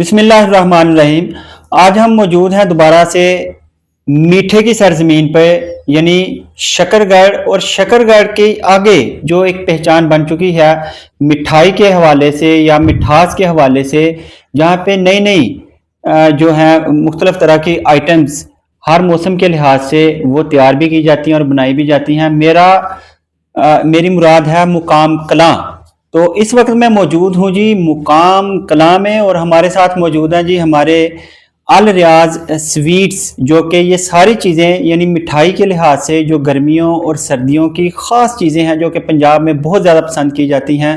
बिस्मिल्लाहिर्रहमानिर्रहीम। आज हम मौजूद हैं दोबारा से मीठे की सरजमीन पर, यानी शकरगढ़। और शकरगढ़ के आगे जो एक पहचान बन चुकी है मिठाई के हवाले से या मिठास के हवाले से, जहाँ पे नई नई जो है मुख्तलिफ तरह की आइटम्स हर मौसम के लिहाज से वो तैयार भी की जाती हैं और बनाई भी जाती हैं। मेरी मुराद है मुकाम कलां। तो इस वक्त मैं मौजूद हूँ जी मुकाम कलां में, और हमारे साथ मौजूद हैं जी हमारे अल रियाज स्वीट्स, जो कि ये सारी चीज़ें यानी मिठाई के लिहाज से जो गर्मियों और सर्दियों की ख़ास चीज़ें हैं जो कि पंजाब में बहुत ज़्यादा पसंद की जाती हैं,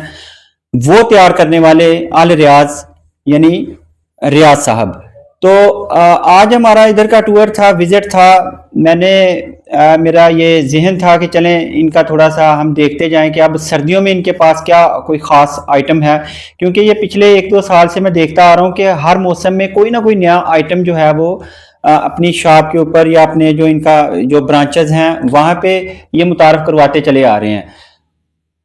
वो तैयार करने वाले अल रियाज यानी रियाज साहब। तो आज हमारा इधर का टूर था, विजिट था। मेरा ये जहन था कि चलें इनका थोड़ा सा हम देखते जाएं कि अब सर्दियों में इनके पास क्या कोई ख़ास आइटम है, क्योंकि ये पिछले 1-2 साल से मैं देखता आ रहा हूँ कि हर मौसम में कोई ना कोई नया आइटम जो है वो अपनी शॉप के ऊपर या अपने जो इनका जो ब्रांचेज हैं वहाँ पे ये मुतारफ़ करवाते चले आ रहे हैं।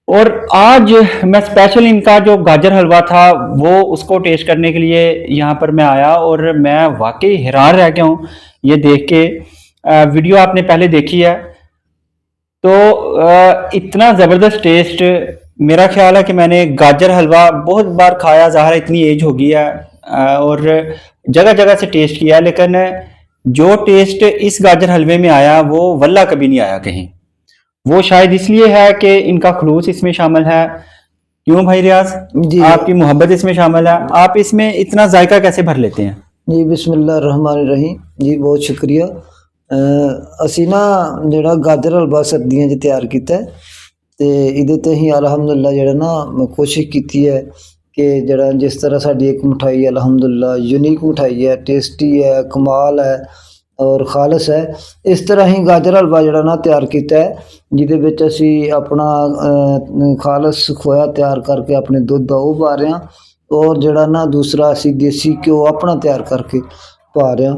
और आज मैं स्पेशल इनका जो गाजर हलवा था वो उसको टेस्ट करने के लिए यहाँ पर मैं आया, और मैं वाकई हैरान रह गया हूँ ये देख के। वीडियो आपने पहले देखी है, तो इतना ज़बरदस्त टेस्ट। मेरा ख्याल है कि मैंने गाजर हलवा बहुत बार खाया, ज़ाहिर है इतनी एज हो गई है, और जगह जगह से टेस्ट किया, लेकिन जो टेस्ट इस गाजर हलवे में आया वो वल्ला कभी नहीं आया कहीं। वो शायद इसलिए है कि इनका खलूस इसमें शामिल है। क्यों भाई रियाज, जी आपकी मोहब्बत इसमें शामिल है। आप इसमें इतना जायका कैसे भर लेते हैं? जी बिस्मिल्लाहिर्रहमानिर्रहीम जी, बहुत शुक्रिया। ਅਸੀਂ ਨਾ ਜਿਹੜਾ ਗਾਜਰ ਹਲਵਾ ਸਰਦੀਆਂ 'ਚ ਤਿਆਰ ਕੀਤਾ ਤੇ ਇਹਦੇ ਤੇ ਹੀ ਅਲਹਮਦੁਲਿਲਾ ਜਿਹੜਾ ਨਾ ਕੋਸ਼ਿਸ਼ ਕੀਤੀ ਹੈ ਕਿ ਜਿਹੜਾ ਜਿਸ ਤਰ੍ਹਾਂ ਸਾਡੀ ਇੱਕ ਮਠਾਈ ਅਲਹਮਦੁਲਿਲਾ यूनिक ਮਠਾਈ ਹੈ, ਟੇਸਟੀ ਹੈ, ਕਮਾਲ ਹੈ ਔਰ ਖਾਲਸ ਹੈ, ਇਸ ਤਰ੍ਹਾਂ ਹੀ ਗਾਜਰ ਹਲਵਾ ਜਿਹੜਾ ਨਾ ਤਿਆਰ ਕੀਤਾ ਹੈ, ਜਿਹਦੇ ਵਿੱਚ ਅਸੀਂ ਆਪਣਾ ਖਾਲਸ ਖੋਇਆ ਤਿਆਰ ਕਰਕੇ ਆਪਣੇ ਦੁੱਧ ਦਾ ਉਹ ਪਾ ਰਹੇ ਹਾਂ, ਔਰ ਜਿਹੜਾ ਨਾ ਦੂਸਰਾ ਅਸੀਂ ਦੇਸੀ ਘਿਓ ਆਪਣਾ ਤਿਆਰ ਕਰਕੇ ਪਾ ਰਹੇ ਹਾਂ।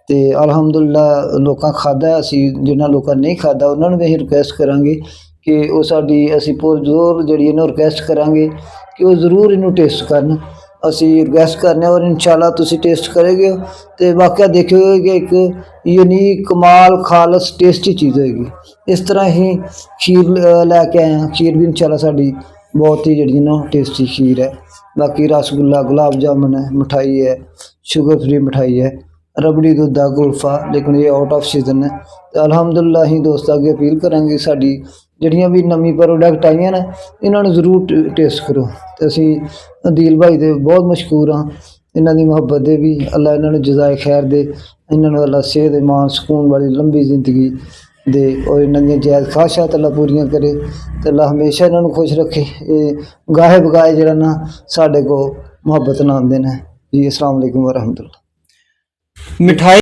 ਤੇ ਅਲਹਮਦੁਲਿਲਾ ਲੋਕਾਂ ਖਾਧਾ। ਅਸੀਂ ਜਿਨ੍ਹਾਂ ਲੋਕਾਂ ਨਹੀਂ ਖਾਧਾ ਉਹਨਾਂ ਨੂੰ ਵੀ ਅਸੀਂ ਰਿਕੁਐਸਟ ਕਰਾਂਗੇ ਕਿ ਉਹ ਸਾਡੀ ਅਸੀਂ ਪੁਰਜ਼ੋਰ ਜਿਹੜੀ ਇਹਨੂੰ ਰਿਕੁਐਸਟ ਕਰਾਂਗੇ ਕਿ ਉਹ ਜ਼ਰੂਰ ਇਹਨੂੰ ਟੇਸਟ ਕਰਨ। ਅਸੀਂ ਰਿਕੁਐਸਟ ਕਰਨੇ ਔਰ ਇਨਸ਼ਾਅੱਲਾ ਤੁਸੀਂ ਟੇਸਟ ਕਰੋਗੇ ਤੇ ਵਾਕਿਆ ਦੇਖੋਗੇ ਕਿ ਇੱਕ यूनिक कमाल खालस टेस्टी चीज़ होएगी। इस तरह ही खीर लैके आए हैं। खीर भी इंशाल्लाह साड़ी बहुत ही जी ना टेस्टी खीर है। बाकी रसगुल्ला, गुलाब जामुन है, मिठाई है, शुगर फ्री मिठाई है, रबड़ी दूध गुल्फा, लेकिन ये आउट ऑफ सीजन है। तो अलहमदुलिल्लाह ही दोस्तों अगे अपील करांगे साड़ी ਜਿਹੜੀਆਂ ਵੀ ਨਵੀਂ प्रोडक्ट ਆਈਆਂ ਨੇ ਇਹਨਾਂ ਨੂੰ ਜ਼ਰੂਰ ਟੇਸਟ ਕਰੋ। ਤੇ ਅਸੀਂ ਅਦੀਲ ਭਾਈ ਦੇ ਬਹੁਤ ਮਸ਼ਕੂਰ ਹਾਂ, ਇਹਨਾਂ ਦੀ ਮੁਹੱਬਤ ਦੇ ਵੀ। ਅੱਲਾ ਇਹਨਾਂ ਨੂੰ ਜਜ਼ਾਏ ਖੈਰ ਦੇ, ਇਹਨਾਂ ਨੂੰ ਅੱਲਾ ਸਿਹਤ ਇਮਾਨ ਸਕੂਨ ਵਾਲੀ ਲੰਬੀ ਜ਼ਿੰਦਗੀ ਦੇ, ਔਰ ਇਹਨਾਂ ਦੀਆਂ ਜਾਇਜ਼ ਖਾਹਿਸ਼ਾਤ ਅੱਲਾ ਪੂਰੀਆਂ ਕਰੇ ਤੇ ਅੱਲਾ ਹਮੇਸ਼ਾ ਇਹਨਾਂ ਨੂੰ ਖੁਸ਼ ਰੱਖੇ। ਇਹ ਗਾਹੇ ਬਗਾਏ ਜਿਹੜਾ ਨਾ ਸਾਡੇ ਕੋਲ ਮੁਹੱਬਤ ਨਾਲ ਆਉਂਦੇ ਨੇ ਜੀ। अस्सलाम वालेकुम व रहमतुल्लाह। मिठाई